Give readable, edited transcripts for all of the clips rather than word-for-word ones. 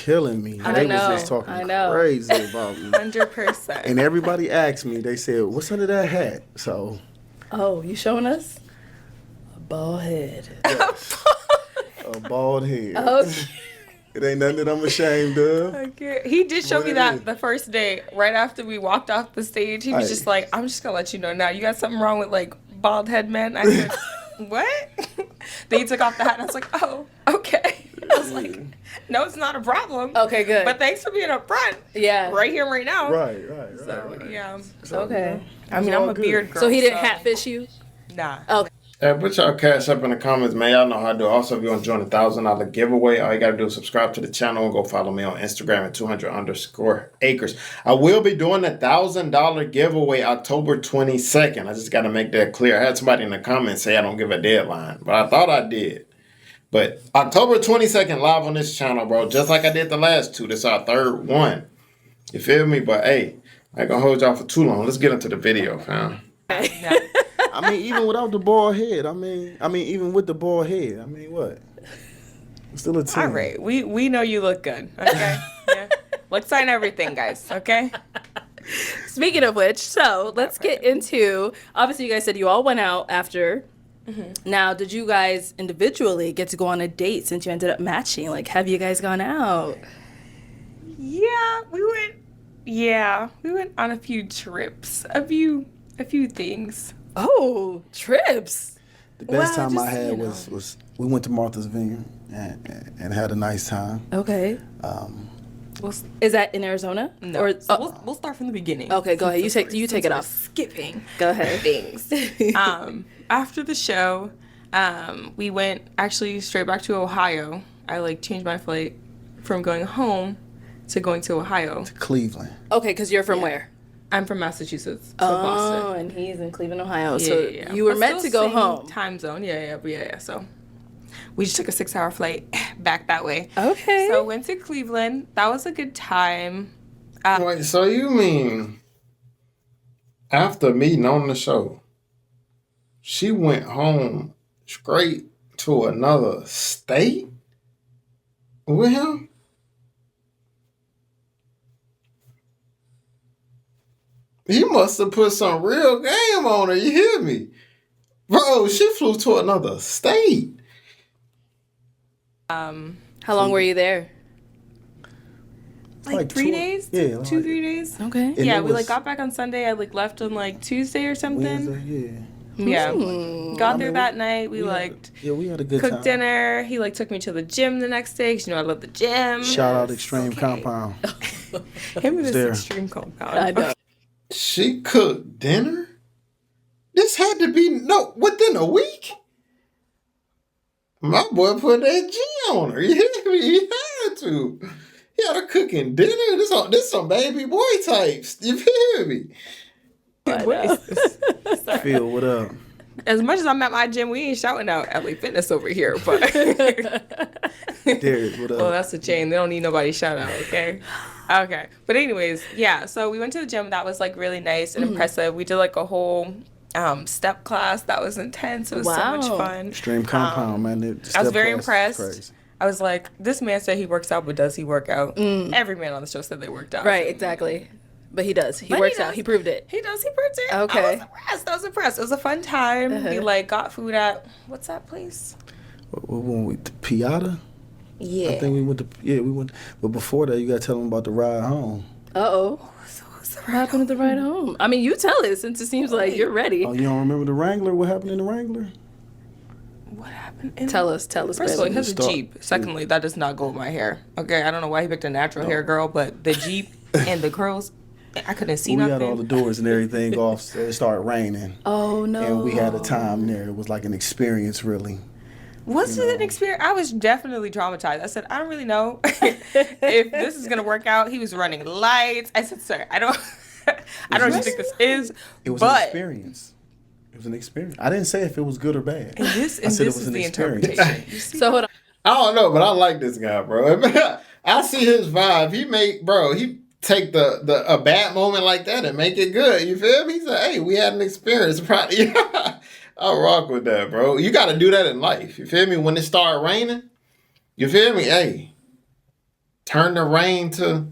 killing me. I They know, was just talking I know. crazy about me. 100%. And everybody asked me, they said, what's under that hat? So, Oh, you showing us? A bald head. a bald head. Okay. It ain't nothing that I'm ashamed of. Okay. He did show What me it that is. the first day, right after we walked off the stage. He was Aye. just like, I'm just going to let you know now. You got something wrong with, like, bald head men? I said, what? Then he took off the hat, and I was like, oh, okay. I was like, no, it's not a problem. Okay, good. But thanks for being up front. Yeah. Right here, right now. Right. So, yeah. So, Okay. I mean, all I'm a good. beard girl. So he didn't hatfish you? Nah. Okay. Hey, put y'all cash up in the comments, man. Y'all know how to do it. Also, if you want to join the $1,000 giveaway, all you got to do is subscribe to the channel and go follow me on Instagram at 200_acres. I will be doing the $1,000 giveaway October 22nd. I just got to make that clear. I had somebody in the comments say I don't give a deadline, but I thought I did. But October 22nd, live on this channel, bro. Just like I did the last two. This is our third one. You feel me? But, hey, I ain't going to hold y'all for too long. Let's get into the video, fam. Yeah. I mean, even without the bald head, I mean, even with the bald head, I mean, what? It's still a 10. All right. We know you look good. Okay? Yeah. Looks and everything, guys. Okay? Speaking of which, so let's get into, obviously you guys said you all went out after. Mm-hmm. Now, did you guys individually get to go on a date since you ended up matching? Like, have you guys gone out? Yeah, we went on a few trips. A few things. Oh, trips. The best Well, time I just, had you know. was we went to Martha's Vineyard and had a nice time. Okay. We'll, Is that in Arizona? no, Or we'll start from the beginning. okay, go ahead. You take it We're off. Skipping Go ahead. things. After the show, we went actually straight back to Ohio. I like changed my flight from going home to going to Ohio. Cleveland. Okay, because you're from where? I'm from Massachusetts, so Oh, Boston. and he's in Cleveland, Ohio. Yeah, so yeah. you were But meant to still go same home. Time zone, yeah. So we just took a 6-hour flight back that way. Okay. So went to Cleveland. That was a good time. Wait, so you mean after meeting on the show, she went home straight to another state with him? He must have put some real game on her, you hear me? Bro, she flew to another state. How long were you there? Like 3 days? Yeah. 2-3 days? Okay. And Yeah, it we was like got back on Sunday. I like left on like Tuesday or something. Wednesday, Yeah. Got there mean, that night. We we like had a good time. cooked dinner. He like took me to the gym the next day because you know I love the gym. Shout out Extreme Compound. Him and this there. extreme compound. I know. She cooked dinner? This had to be within a week. My boy put that G on her. You hear me? He had to. He had her cooking dinner. This some baby boy types. You feel me? Phil, what up? As much as I'm at my gym, we ain't shouting out LA Fitness over here, but Derek, what up? well, that's a chain. They don't need nobody shout out, okay? Okay. But anyways, yeah, so we went to the gym. That was like really nice and impressive. We did like a whole step class. That was intense. It was so much Wow. fun. Extreme Compound, man. I was Step very class is impressed. crazy. I was like, this man said he works out, but does he work out? Every man on the show said they worked out. Right, exactly. But he does. He But works does. out. He proved it. He does. He proved it. Okay. I was impressed. It was a fun time. We like got food at, what's that place? What went we to Piata? Yeah. I think we went to we went. But before that, you gotta tell them about the ride home. Uh-oh. What happened to the ride home? I mean, you tell it since it seems like you're ready. Oh, you don't remember the Wrangler? What happened in the Wrangler? What happened? In Tell us, First of all, he baby. has a Jeep. Secondly, that does not go with my hair. Okay, I don't know why he picked a natural hair girl, but the Jeep and the curls, I couldn't see We nothing. had all the doors and everything off. So it started raining, Oh, no. and we had a time there. It was like an experience, really. Was it an experience? I was definitely traumatized. I said, I don't really know if this is gonna work out. He was running lights. I said, sir, I don't know what you think this is. It was but an experience. It was an experience. I didn't say if it was good or bad. And this I said it is was an the experience. interpretation. You see? So hold on. I don't know, but I like this guy, bro. I see his vibe. He take a bad moment like that and make it good. You feel me? He said, hey, we had an experience. I'll rock with that, bro. You got to do that in life. You feel me? When it start raining, you feel me? Hey, turn the rain to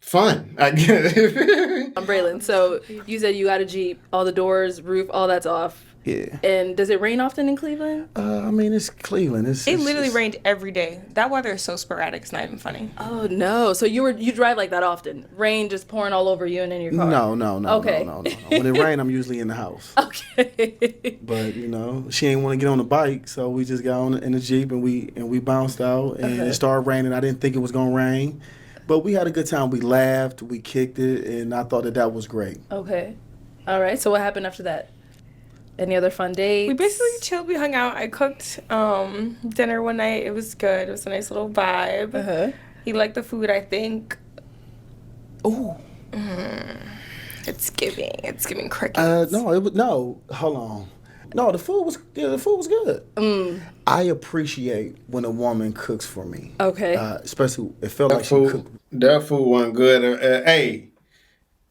fun, I guess. Braylon, so you said you got a Jeep, all the doors, roof, all that's off. Yeah. And does it rain often in Cleveland? I mean, it's Cleveland. It literally rained every day. That weather is so sporadic. It's not even funny. Oh no! So you drive like that often? Rain just pouring all over you and in your car? No. Okay. No. When it rains, I'm usually in the house. Okay. But she ain't want to get on the bike, so we just got on in the Jeep and we bounced out, and it started raining. I didn't think it was gonna rain, but we had a good time. We laughed, we kicked it, and I thought that was great. Okay. All right. So what happened after that? Any other fun dates? We basically chilled. We hung out. I cooked dinner one night. It was good. It was a nice little vibe. Uh-huh. He liked the food, I think. Ooh. It's giving crickets. No. Hold on. No, the food was good. I appreciate when a woman cooks for me. Okay. Especially it felt like she cooked. That food wasn't good.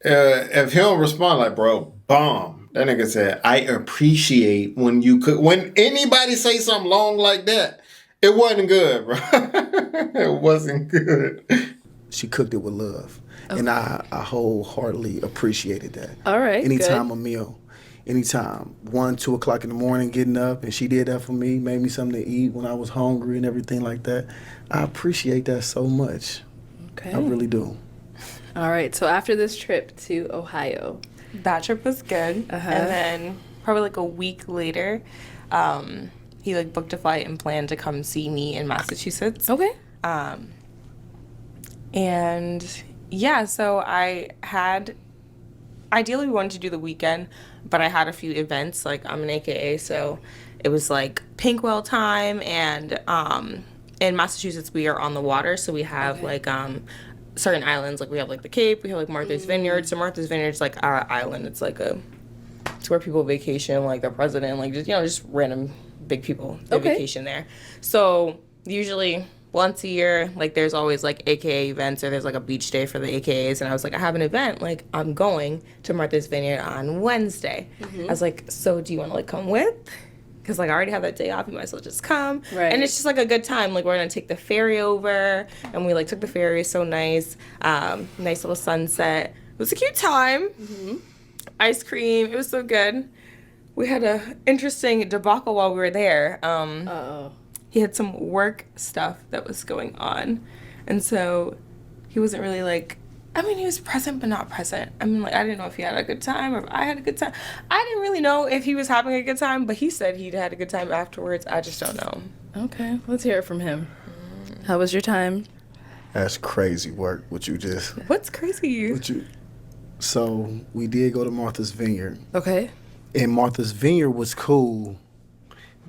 If he don't respond like, bro, bomb. That nigga said, I appreciate when you cook. When anybody say something long like that, it wasn't good, bro. It wasn't good. She cooked it with love. Okay. And I wholeheartedly appreciated that. All right. Anytime a meal, anytime, 1, 2 o'clock in the morning, getting up, and she did that for me, made me something to eat when I was hungry and everything like that. I appreciate that so much. Okay. I really do. All right. So after this trip to Ohio, that trip was good. And then probably like a week later, he like booked a flight and planned to come see me in Massachusetts. Okay. And yeah, so ideally we wanted to do the weekend, but I had a few events. Like I'm an AKA, so it was like Pinkwell time, and in Massachusetts we are on the water, so we have like certain islands. Like we have like the Cape, we have like Martha's Vineyard. So Martha's Vineyard is like our island. It's like it's where people vacation, like the president, like just random big people they vacation there. So usually once a year, like there's always like AKA events, or there's like a beach day for the AKAs. And I was like, I have an event, like I'm going to Martha's Vineyard on Wednesday. I was like, so do you want to like come with? Because like I already have that day off, you might as well just come. Right. And it's just like a good time. Like we're gonna take the ferry over, and we like took the ferry. So nice, nice little sunset. It was a cute time. Ice cream. It was so good. We had a interesting debacle while we were there. He had some work stuff that was going on, and so he wasn't really like. I mean, he was present, but not present. I mean, like, I didn't know if he had a good time or if I had a good time. I didn't really know if he was having a good time, but he said he'd had a good time afterwards. I just don't know. Okay, let's hear it from him. How was your time? That's crazy work, what you just... What's crazy? So, we did go to Martha's Vineyard. Okay. And Martha's Vineyard was cool.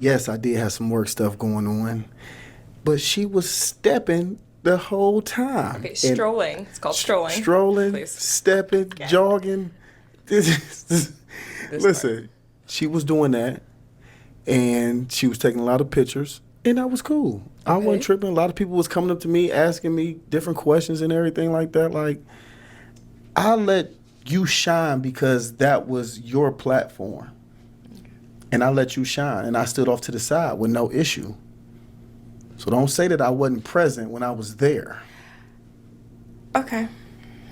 Yes, I did have some work stuff going on. But she was stepping the whole time. Okay, strolling. It's called strolling. Strolling, Please. stepping, jogging. Listen, she was doing that, and she was taking a lot of pictures, and that was cool. Okay. I wasn't tripping. A lot of people was coming up to me, asking me different questions and everything like that. Like, I let you shine because that was your platform. And I let you shine, and I stood off to the side with no issue. So don't say that I wasn't present when I was there. Okay.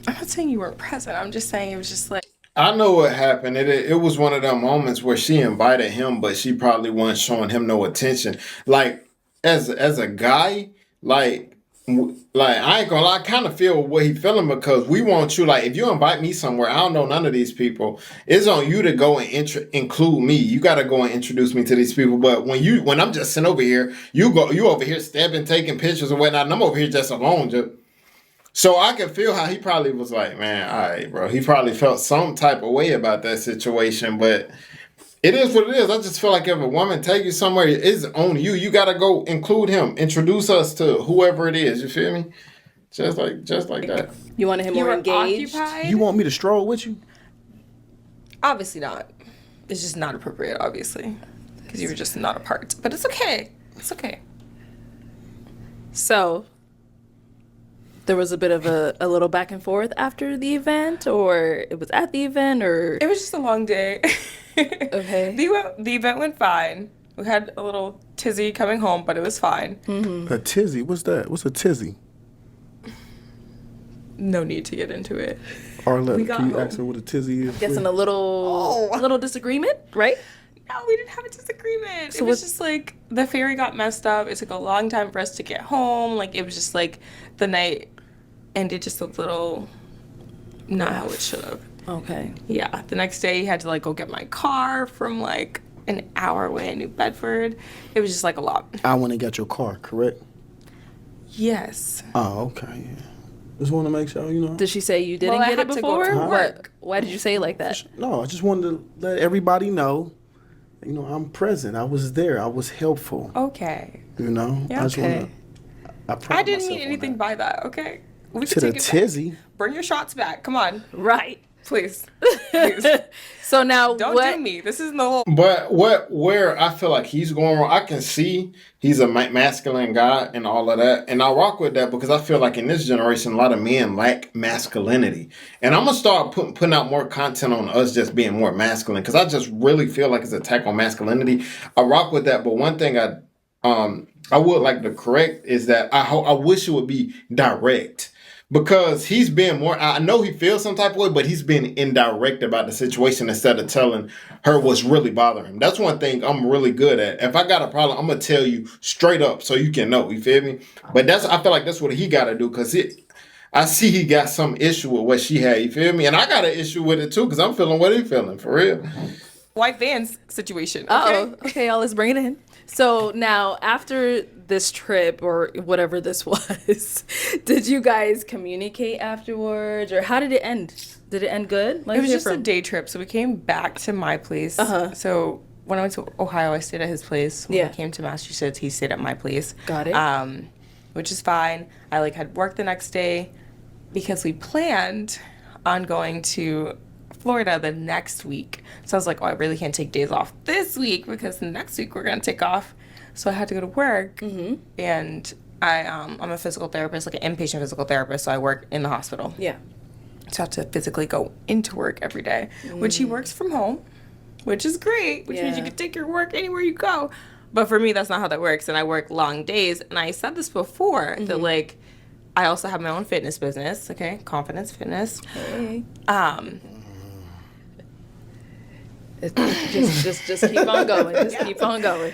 I'm not saying you weren't present. I'm just saying it was just like... I know what happened. It was one of them moments where she invited him, but she probably wasn't showing him no attention. Like, as a guy, like I ain't gonna lie, I kind of feel what he feeling, because we want you, like, if you invite me somewhere, I don't know none of these people, it's on you to go and include me. You got to go and introduce me to these people. But when I'm just sitting over here, you over here stepping, taking pictures and whatnot, and I'm over here just alone. So I can feel how he probably was like, man, all right, bro. He probably felt some type of way about that situation, but it is what it is. I just feel like if a woman take you somewhere, it's on you. You got to go include him. Introduce us to whoever it is. You feel me? Just like that. You wanted him more engaged? Occupied? You want me to stroll with you? Obviously not. It's just not appropriate, obviously. Because you were just not a part. But it's okay. It's okay. So, there was a bit of a little back and forth after the event, or it was at the event, or... It was just a long day. Okay. The event went fine. We had a little tizzy coming home, but it was fine. A tizzy? What's that? What's a tizzy? no need to get into it. Arletta, got can you home. ask her what a tizzy is? Guessing please? a little disagreement, right? No, we didn't have a disagreement. So it was what- just like the ferry got messed up. It took a long time for us to get home. Like it was just like the night ended just a little not how it should have. Okay. Yeah. The next day he had to like go get my car from like an hour away in New Bedford. It was just like a lot. I went and got your car, correct? Yes. Oh, okay. Yeah. Just want to make sure, you know. Did she say you didn't Well, I get it had to go before? to What? work. Why did you say it like that? No, I just wanted to let everybody know, you know, I'm present. I was there. I was helpful. Okay. You know. Yeah, I just okay. wanna, I, pride I didn't myself mean on anything that. by that, okay? We To can the take it back. tizzy. Bring your shots back. Come on. Right. Please. Please. So now Don't what? do me. This isn't the whole. But where I feel like he's going wrong, I can see he's a masculine guy and all of that, and I rock with that because I feel like in this generation a lot of men lack masculinity, and I'm gonna start putting out more content on us just being more masculine because I just really feel like it's an attack on masculinity. I rock with that, but one thing I would like to correct is that I wish it would be direct. Because he's been more, I know he feels some type of way, but he's been indirect about the situation instead of telling her what's really bothering him. That's one thing I'm really good at. If I got a problem, I'm going to tell you straight up so you can know. You feel me? But I feel like that's what he got to do because I see he got some issue with what she had. You feel me? And I got an issue with it too because I'm feeling what he's feeling, for real. White Vans situation. Okay? Oh, okay, y'all, let's bring it in. So now, after this trip or whatever this was, did you guys communicate afterwards, or how did it end? Did it end good? Let's It was hear just a day trip, so we came back to my place. So when I went to Ohio, I stayed at his place. When Yeah. I came to Massachusetts, he stayed at my place. Got it. Which is fine. I like had work the next day because we planned on going to Florida the next week. So I was like, oh, I really can't take days off this week because the next week we're gonna take off. So I had to go to work, and I'm a physical therapist, like an inpatient physical therapist. So I work in the hospital. Yeah. So I have to physically go into work every day, which he works from home, which is great, which means you Yeah. can take your work anywhere you go. But for me, that's not how that works. And I work long days. And I said this before that, like, I also have my own fitness business, okay? Confidence Fitness. Hey. Just keep on going. Just keep on going.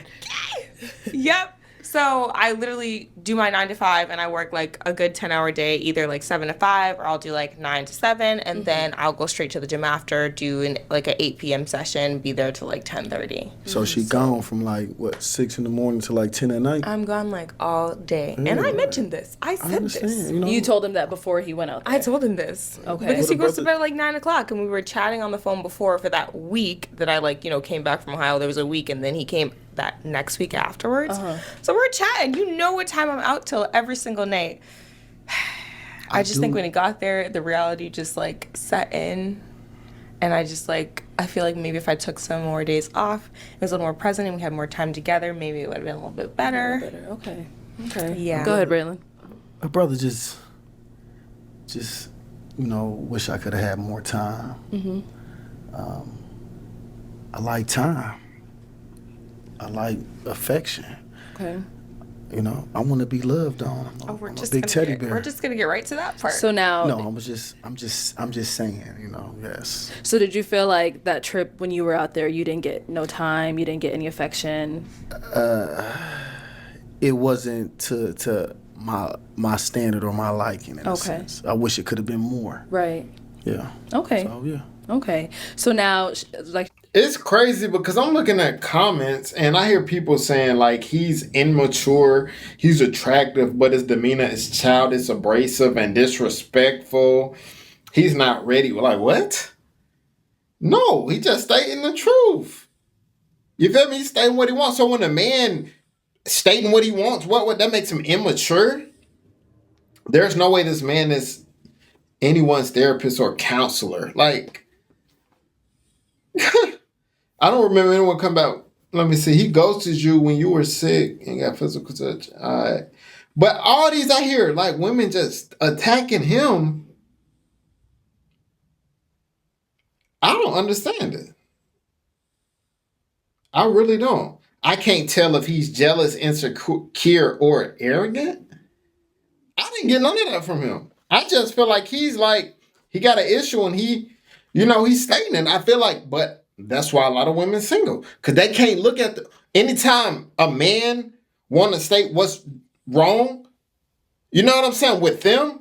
Yep. So I literally do my 9 to 5 and I work like a good 10-hour day, either like 7 to 5 or I'll do like 9 to 7 and then I'll go straight to the gym after, do like a 8 p.m. session, be there till like 10:30. So she gone from like what 6 in the morning to like 10 at night. I'm gone like all day. And I mentioned this. I I said understand. this. You know, You told him that before he went out there. I told him this. Okay. Because he What goes to about bed at like 9 o'clock and we were chatting on the phone before for that week that I like, came back from Ohio. There was a week and then he came that next week afterwards. So we're chatting. You know what time I'm out till every single night. I just think when he got there, the reality just like set in. And I just like, I feel like maybe if I took some more days off, it was a little more present and we had more time together, maybe it would have been a little bit better. Okay. Okay. Yeah. Go ahead, Braylon. my brother just wish I could have had more time. I like time. I like affection. Okay. I want to be loved on. Oh, we're I'm just a big gonna teddy get, bear. We're just gonna get right to that part. So now, No, I'm just saying. Yes. so did you feel like that trip when you were out there, you didn't get no time, you didn't get any affection? It wasn't to my standard or my liking in a Okay. sense. I wish it could have been more. Right. Yeah. Okay. So yeah. Okay. So now, like, It's crazy because I'm looking at comments and I hear people saying like he's immature, he's attractive, but his demeanor is childish, abrasive, and disrespectful. He's not ready. We're like, what? No, he just stating the truth. You feel me? He's stating what he wants. So when a man stating what he wants, what that makes him immature? There's no way this man is anyone's therapist or counselor. Like, I don't remember anyone come back. Let me see. He ghosted you when you were sick and got physical touch. All right. But all these I hear, like women just attacking him. I don't understand it. I really don't. I can't tell if he's jealous, insecure, or arrogant. I didn't get none of that from him. I just feel like he got an issue and he's stating it. I feel like, but that's why a lot of women single. Because they can't look at anytime a man want to state what's wrong, you know what I'm saying, with them,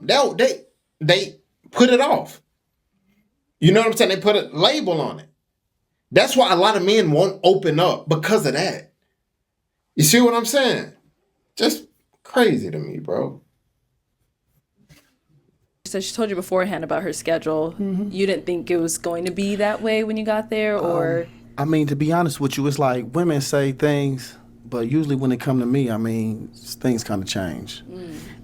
they put it off. You know what I'm saying? They put a label on it. That's why a lot of men won't open up because of that. You see what I'm saying? Just crazy to me, bro. So she told you beforehand about her schedule. You didn't think it was going to be that way when you got there, or? I mean, to be honest with you, it's like women say things, but usually when it come to me, I mean, things kind of change.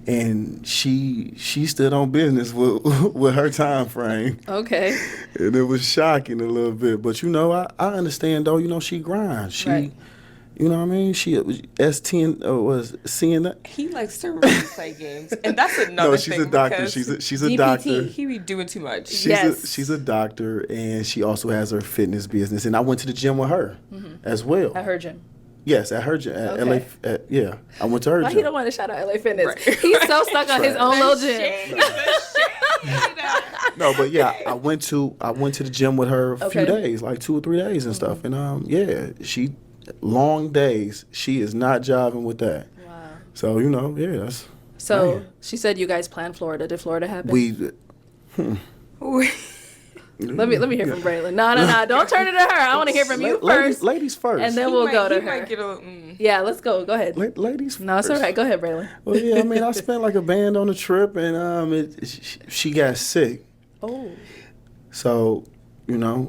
And she stood on business with her time frame. Okay. And it was shocking a little bit. But, I understand, though. She grinds. She, you know what I mean? She was S10, was seeing that. He likes to really play games. And that's another thing. No, she's a doctor. She's a doctor. He be doing too much. She's a doctor, and she also has her fitness business. And I went to the gym with her as well. At her gym. Yes, at her gym. At LA, I went to her Why gym. he don't want to shout out LA Fitness? He's so stuck on his own little gym. No, but yeah, I went to the gym with her a few days, like 2 or 3 days and stuff. And she long days. She is not jiving with that. Wow. So that's. So man. she said you guys planned Florida. Did Florida happen? Let me hear from Braylon. No, don't turn it to her. I want to hear from you first. Ladies first. And then we'll go to her. Might get a, Yeah, let's go. Go ahead. Ladies first. No, it's all right. Go ahead, Braylon. Well, yeah, I mean, I spent like a band on the trip, and she got sick. Oh. So,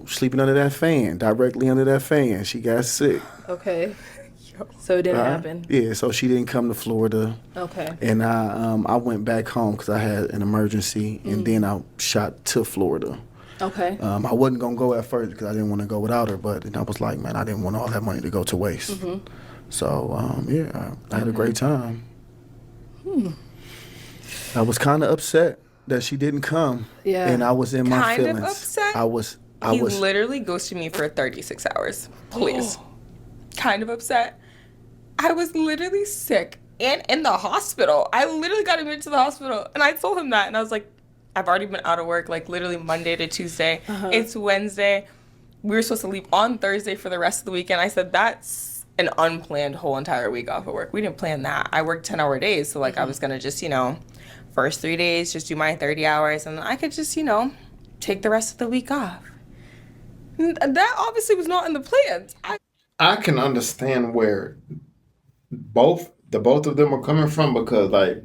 sleeping under that fan, directly under that fan, she got sick. Okay. So it didn't happen. Yeah, so she didn't come to Florida. Okay. And I went back home because I had an emergency, and then I shot to Florida. Okay. I wasn't gonna go at first because I didn't want to go without her, but I was like, man, I didn't want all that money to go to waste. So I had a great time. I was kind of upset that she didn't come. Yeah. And I was in my feelings. Kind of upset? I was He literally ghosted me for 36 hours. Please. Kind of upset. I was literally sick and in the hospital. I literally got admitted to the hospital, and I told him that, and I was like, I've already been out of work, like literally Monday to Tuesday. It's Wednesday. We were supposed to leave on Thursday for the rest of the weekend. I said, that's an unplanned whole entire week off of work. We didn't plan that. I worked 10-hour days, so I was gonna just, first 3 days, just do my 30 hours, and then I could just, take the rest of the week off. That obviously was not in the plans. I can understand where both of them are coming from, because like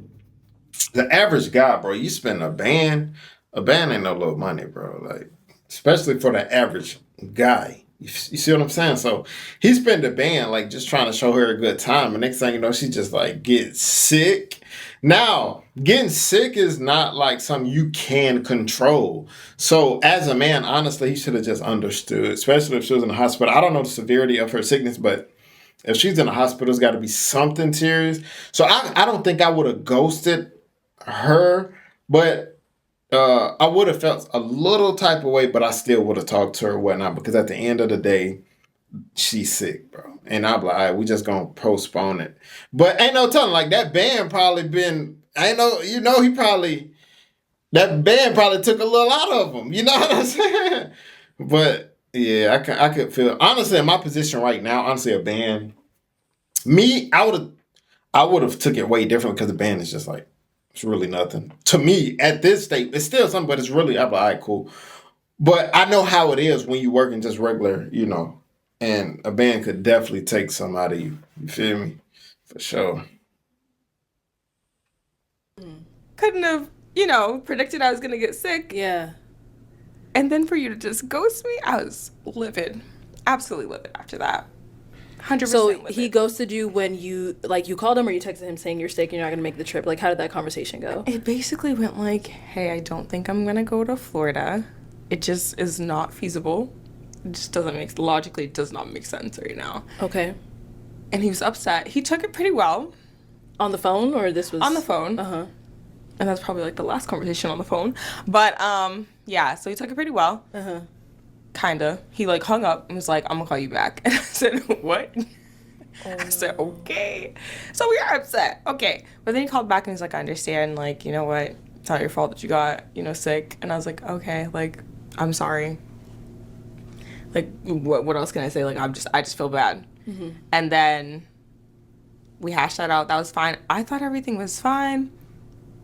the average guy, bro, you spend a band ain't no little money, bro. Like, especially for the average guy. You see what I'm saying? So he spent a band like just trying to show her a good time, and next thing you know, she just like gets sick. Now, getting sick is not like something you can control. So as a man, honestly, he should have just understood, especially if she was in the hospital. I don't know the severity of her sickness, but if she's in the hospital, it's got to be something serious. So I don't think I would have ghosted her, but I would have felt a little type of way, but I still would have talked to her or whatnot, because at the end of the day, she's sick, bro. And I'm like, all right, we just gonna postpone it. But ain't no telling, like that band probably that band probably took a little out of him. You know what I'm saying? But yeah, I could feel, honestly, in my position right now, honestly, a band, I would have took it way different, because the band is just like, it's really nothing. To me, at this state, it's still something, but it's really, I'm like, all right, cool. But I know how it is when you working just regular, and a band could definitely take some out of you. You feel me? For sure. Couldn't have, predicted I was going to get sick. Yeah. And then for you to just ghost me, I was livid. Absolutely livid after that. 100% So livid. he ghosted you when you called him, or you texted him saying you're sick and you're not going to make the trip? Like, how did that conversation go? It basically went like, hey, I don't think I'm going to go to Florida. It just is not feasible. It just does not make sense right now. Okay. And he was upset. He took it pretty well. On the phone, or this was? On the phone. Uh-huh. And that's probably like the last conversation on the phone. But yeah, so he took it pretty well. Uh-huh. Kinda. He hung up and was like, I'm gonna call you back. And I said, what? I said, okay. So we are upset. Okay. But then he called back and he's like, I understand, you know what? it's not your fault that you got, sick. And I was like, okay, like, I'm sorry. Like, what else can I say? Like, I just feel bad. Mm-hmm. And then we hashed that out. That was fine. I thought everything was fine.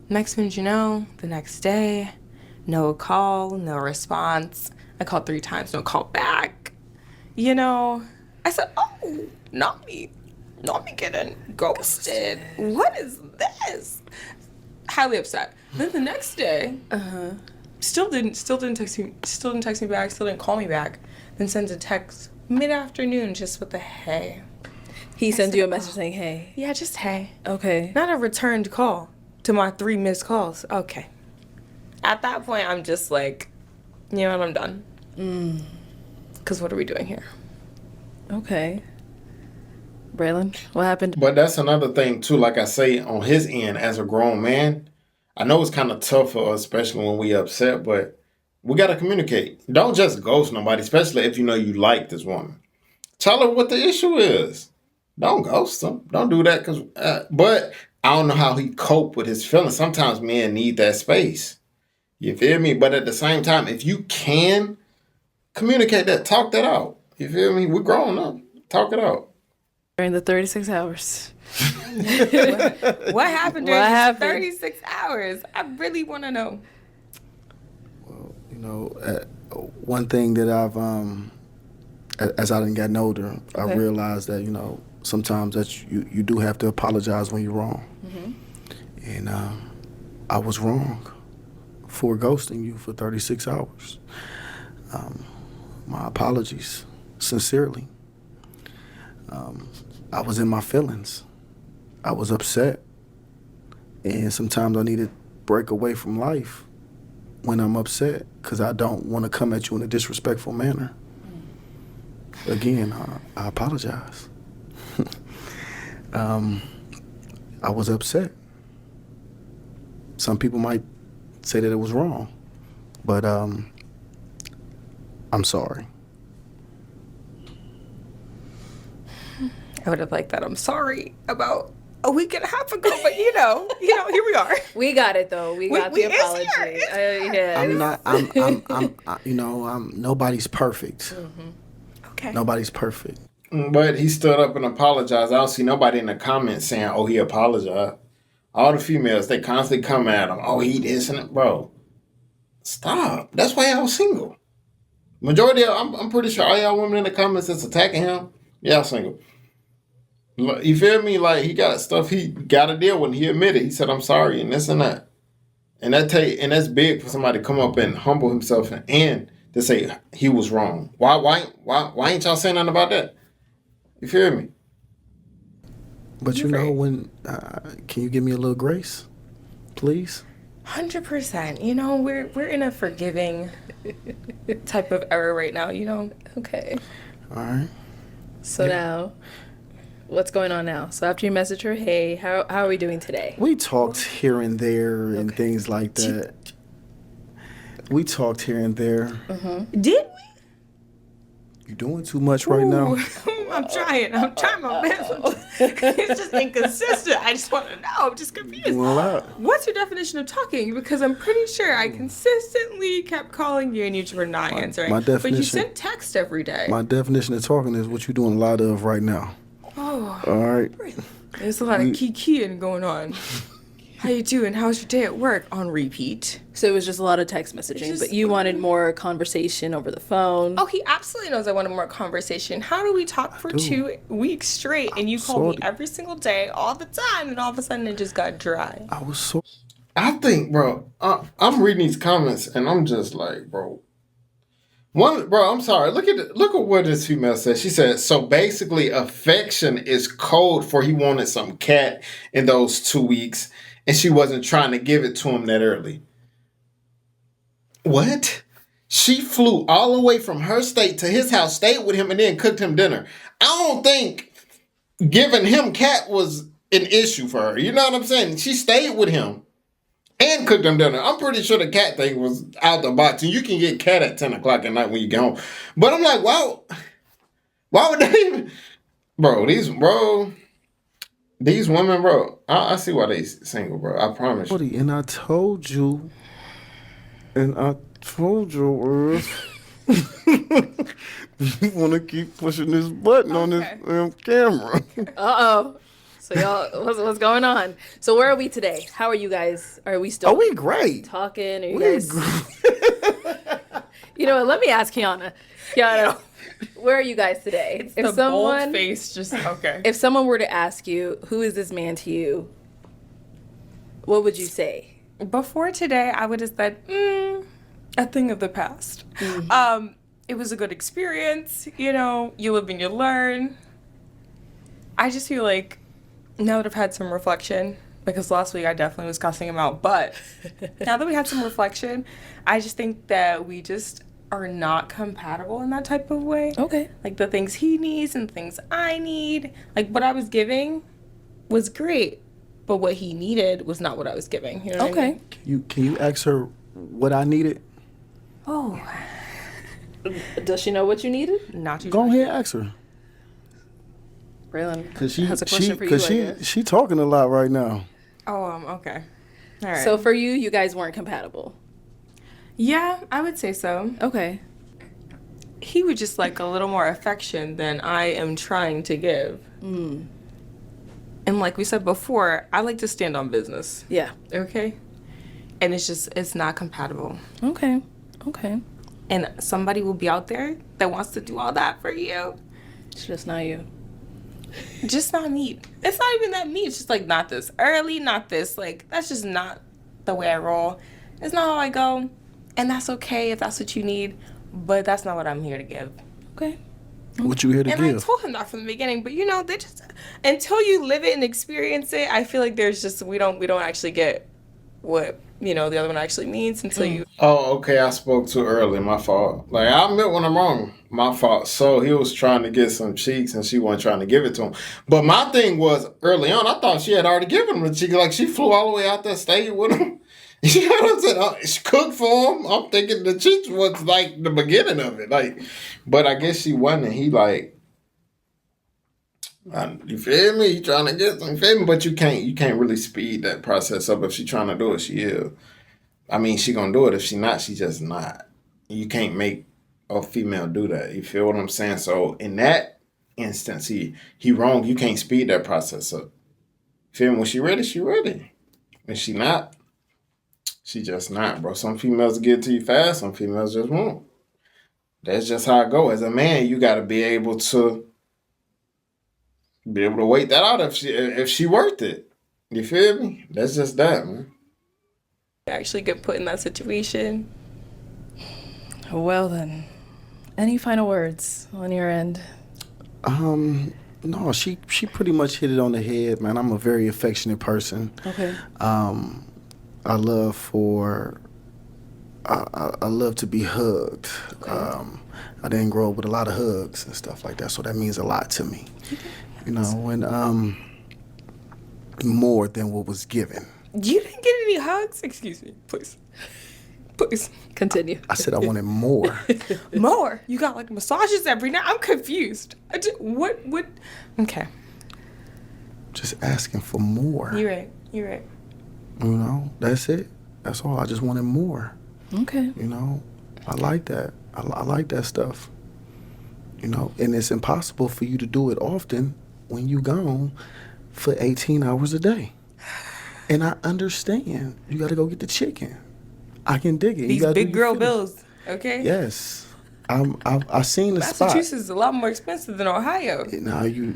Next minute, the next day, no call, no response. I called 3 times, no call back. I said, oh, not me getting ghosted. What is this? Highly upset. Then the next day, still didn't text me back, still didn't call me back. Then sends a text mid-afternoon just with a hey. He sends you a message saying hey. Yeah, just hey. Okay. Not a returned call to my 3 missed calls. Okay. At that point, I'm just like, you know what, I'm done. Because what are we doing here? Okay. Braylon, what happened? But that's another thing, too. Like I say, on his end, as a grown man, I know it's kind of tough for us, especially when we upset, but we got to communicate. Don't just ghost nobody, especially if you know you like this woman. Tell her what the issue is. Don't ghost them. Don't do that. But I don't know how he cope with his feelings. Sometimes men need that space. You feel me? But at the same time, if you can communicate that, talk that out. You feel me? We're grown up. Talk it out. During the 36 hours. What happened during these 36 hours? I really want to know. Well, one thing that I've, as I done gotten older, I realized that, sometimes that you do have to apologize when you're wrong. Mm-hmm. And I was wrong for ghosting you for 36 hours. My apologies, sincerely. I was in my feelings. I was upset. And sometimes I need to break away from life when I'm upset because I don't want to come at you in a disrespectful manner. Again, I apologize. I was upset. Some people might say that it was wrong, but I'm sorry. I would have liked that. I'm sorry about a week and a half ago, but here we are. We got it though. We got the apology. Yeah. I'm nobody's perfect. Mm-hmm. Okay. Nobody's perfect. But he stood up and apologized. I don't see nobody in the comments saying, oh, he apologized. All the females, they constantly come at him. Oh, he this and that. Bro, stop. That's why y'all single. Majority of, I'm pretty sure all y'all women in the comments that's attacking him, y'all single. You feel me? Like, he got stuff he got to deal with. He admitted. He said, I'm sorry, and this and that. And that's big for somebody to come up and humble himself and to say he was wrong. Why ain't y'all saying nothing about that? You feel me? But when can you give me a little grace, please? 100%. We're in a forgiving type of era right now. Okay. All right. So now, what's going on now? So after you message her, hey, how are we doing today? We talked here and there and things like that. We talked here and there. Mm-hmm. Did we? You doing too much right now? I'm trying my best. It's just inconsistent. I just want to know. I'm just confused. What's your definition of talking? Because I'm pretty sure I consistently kept calling you and you were not answering. But you sent text every day. My definition of talking is what you're doing a lot of right now. Oh. All right. There's a lot of kikiing going on. How you doing? How's your day at work? On repeat. So it was just a lot of text messaging, but you wanted more conversation over the phone. Oh, he absolutely knows I wanted more conversation. How do we talk for 2 weeks straight and you call me every single day, all the time, and all of a sudden it just got dry? I think, bro, I'm reading these comments and I'm just like, bro. I'm sorry. Look at what this female said. She said, so basically affection is code for he wanted some cat in those 2 weeks and she wasn't trying to give it to him that early. What? She flew all the way from her state to his house, stayed with him, and then cooked him dinner. I don't think giving him cat was an issue for her. You know what I'm saying? She stayed with him and cooked him dinner. I'm pretty sure the cat thing was out the box. And you can get cat at 10 o'clock at night when you get home. But I'm like, why would they even... Bro, These women, bro, I see why they single, bro. I promise you. And I told you, Earth, you want to keep pushing this button on this camera. Uh-oh. So y'all, what's going on? So where are we today? How are you guys? Are we still Oh, we great. talking? Are you We guys? You know what? Let me ask Kiana. Kiana, where are you guys today? The bold face, just okay. If someone were to ask you, who is this man to you? What would you say? Before today, I would have said, a thing of the past. It was a good experience. You know, you live and you learn. I just feel like now that I've had some reflection, because last week I definitely was cussing him out, but now that we had some reflection, I just think that we just are not compatible in that type of way. Okay. Like the things he needs and things I need. Like what I was giving was great, but what he needed was not what I was giving. You know what I mean? Can you ask her what I needed? Oh. Does she know what you needed? Not too Go ahead, ask her. Braylon Cause has a question for you. I guess. she talking a lot right now. Oh, okay. All right. So for you guys weren't compatible. Yeah, I would say so. Okay. He would just like a little more affection than I am trying to give. And like we said before, I like to stand on business. Yeah. Okay? And it's not compatible. Okay. And somebody will be out there that wants to do all that for you. It's just not you. Just not me. It's not even that me. It's just like not this early, not this. Like, that's just not the way I roll. It's not how I go. And that's okay if that's what you need. But that's not what I'm here to give. Okay. What you here to And give? I told him that from the beginning. But you know, they just until you live it and experience it, I feel like there's just we don't actually get what the other one actually means until you. Oh, okay. I spoke too early. My fault. Like, I admit when I'm wrong. My fault. So he was trying to get some cheeks and she wasn't trying to give it to him. But my thing was early on, I thought she had already given him the cheek. Like, she flew all the way out there, stayed with him. You know what I'm saying? She cooked for him. I'm thinking the cheeks was like the beginning of it. Like, but I guess she wasn't. And he like, you feel me? You trying to get some, you feel me? But you can't really speed that process up. If she trying to do it, she is. I mean, she gonna do it. If she not, she just not. You can't make a female do that. You feel what I'm saying? So in that instance, he wrong. You can't speed that process up. Feel me? When she ready, she ready. When she not, she just not, bro. Some females get to you fast. Some females just won't. That's just how it go. As a man, you got to be able to wait that out if she worth it. You feel me? That's just that, man. Actually get put in that situation. Well then, any final words on your end? No, she pretty much hit it on the head, man. I'm a very affectionate person. Okay. I love to be hugged. Okay. I didn't grow up with a lot of hugs and stuff like that, so that means a lot to me. You know, and more than what was given. You didn't get any hugs? Excuse me, please. Please. Continue. I said I wanted more. More? You got like massages every night? I'm confused. What? Okay. Just asking for more. You're right. You know, that's it. That's all. I just wanted more. Okay. You know, I like that. I like that stuff. You know, and it's impossible for you to do it often when you gone for 18 hours a day. And I understand. You got to go get the chicken. I can dig it. These big girl bills, okay? Yes. I seen the spot. Massachusetts is a lot more expensive than Ohio. Now you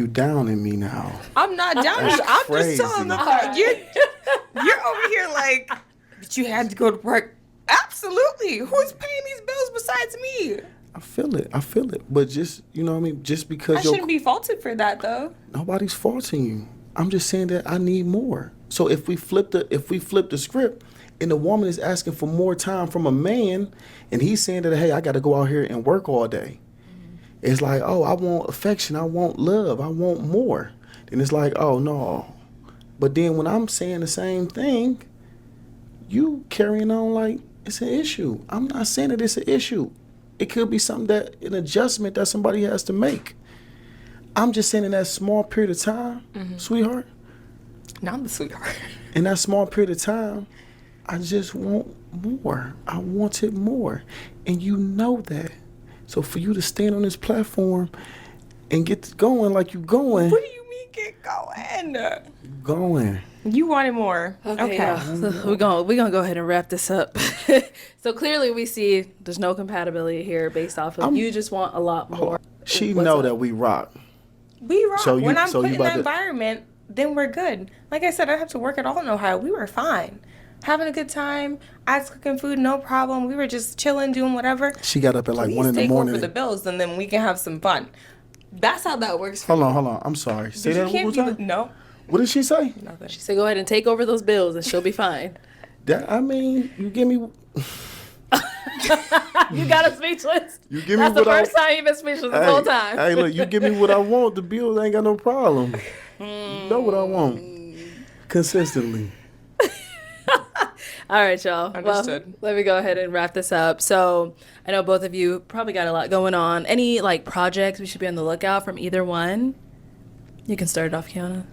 down in me now. I'm not down. I'm crazy. just telling them you're over here like, but you had to go to work. Absolutely. Who's paying these bills besides me? I feel it. But just, you know what I mean? Just because I shouldn't be faulted for that though. Nobody's faulting you. I'm just saying that I need more. So if we flip the script and the woman is asking for more time from a man and he's saying that, hey, I got to go out here and work all day. It's like, oh, I want affection. I want love. I want more. Then it's like, oh, no. But then when I'm saying the same thing, you carrying on like it's an issue. I'm not saying that it's an issue. It could be something an adjustment that somebody has to make. I'm just saying in that small period of time, sweetheart, Not the sweetheart. in that small period of time, I just want more. I wanted more. And you know that. So for you to stand on this platform and get going like you going. What do you mean get going? Going. You wanted more. Okay. Yeah. So we're gonna go ahead and wrap this up. So clearly we see there's no compatibility here based off of you just want a lot more. She What's know up? that we rock. We rock. So you- when I'm so put you in about that to- environment, then we're good. Like I said, I have to work it all in Ohio. We were fine. Having a good time. I was cooking food, no problem. We were just chilling, doing whatever. She got up at like Please 1 in the take morning. over the bills, and then we can have some fun. That's how that works. For Hold on. I'm sorry. Say you that one can't more be time. no. What did she say? Nothing. She said, "Go ahead and take over those bills, and she'll be fine." I mean, you give me. You got us speechless. You give me That's the what I- first time you've been speechless this whole time. Hey, look, you give me what I want. The bills ain't got no problem. You know what I want. Consistently. All right, y'all. Understood. Well, let me go ahead and wrap this up. So I know both of you probably got a lot going on. Any like projects we should be on the lookout from either one? You can start it off, Kiana.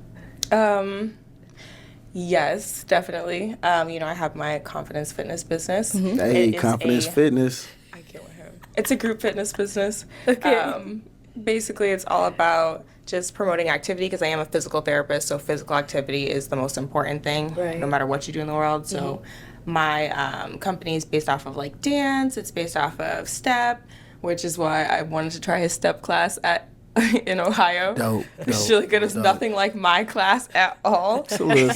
Yes, definitely. I have my confidence fitness business. Hey, It is confidence fitness. I get with him. It's a group fitness business. Okay. Basically, it's all about just promoting activity because I am a physical therapist, so physical activity is the most important thing, Right. no matter what you do in the world. So my company is based off of like dance. It's based off of step, which is why I wanted to try his step class in Ohio. Dope. It's really good. It's nothing like my class at all. Something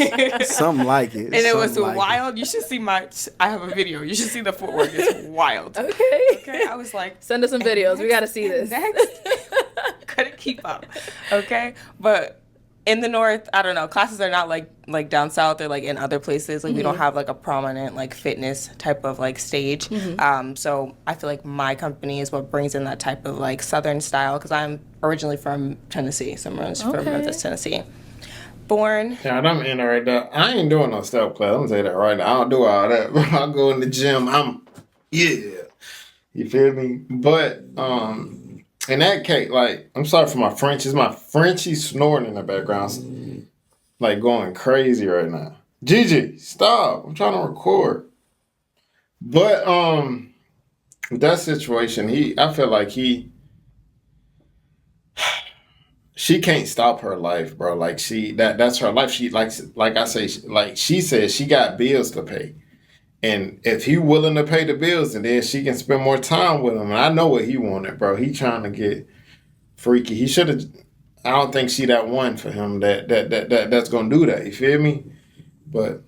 like it. And it was Something like wild. You should see I have a video. You should see the footwork. It's wild. Okay. Okay, I was like, Send us some videos. We got to see this. next. Couldn't keep up. Okay, but in the north, I don't know. Classes are not like down south or like in other places. Like we don't have like a prominent like fitness type of like stage. So I feel like my company is what brings in that type of like southern style because I'm originally from Tennessee. So I'm originally from Okay. Memphis, Tennessee. Born. Yeah, I'm in there right there. I ain't doing no step class. I'm gonna say that right now. I don't do all that. I go in the gym. You feel me? But in that case, like, I'm sorry for my French. Is my Frenchie snoring in the background, like going crazy right now. Gigi, stop! I'm trying to record. But with that situation, I feel like she can't stop her life, bro. Like that's her life. She like I say, like she said, she got bills to pay. And if he willing to pay the bills, and then she can spend more time with him. And I know what he wanted, bro. He trying to get freaky. He should have. I don't think she that one for him that's gonna do that. You feel me? But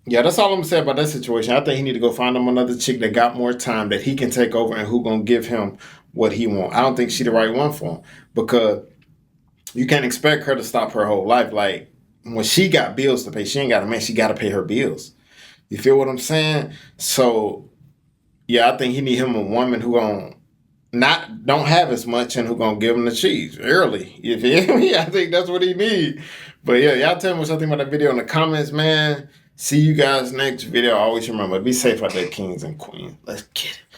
yeah, that's all I'm gonna say about that situation. I think he need to go find him another chick that got more time that he can take over and who gonna give him what he want. I don't think she the right one for him because you can't expect her to stop her whole life. Like when she got bills to pay, she ain't got a man. She got to pay her bills. You feel what I'm saying? So, yeah, I think he need him a woman who don't have as much and who gonna give him the cheese early. You feel me? I think that's what he need. But yeah, y'all tell me what y'all think about that video in the comments, man. See you guys next video. Always remember, be safe out there, kings and queens. Let's get it.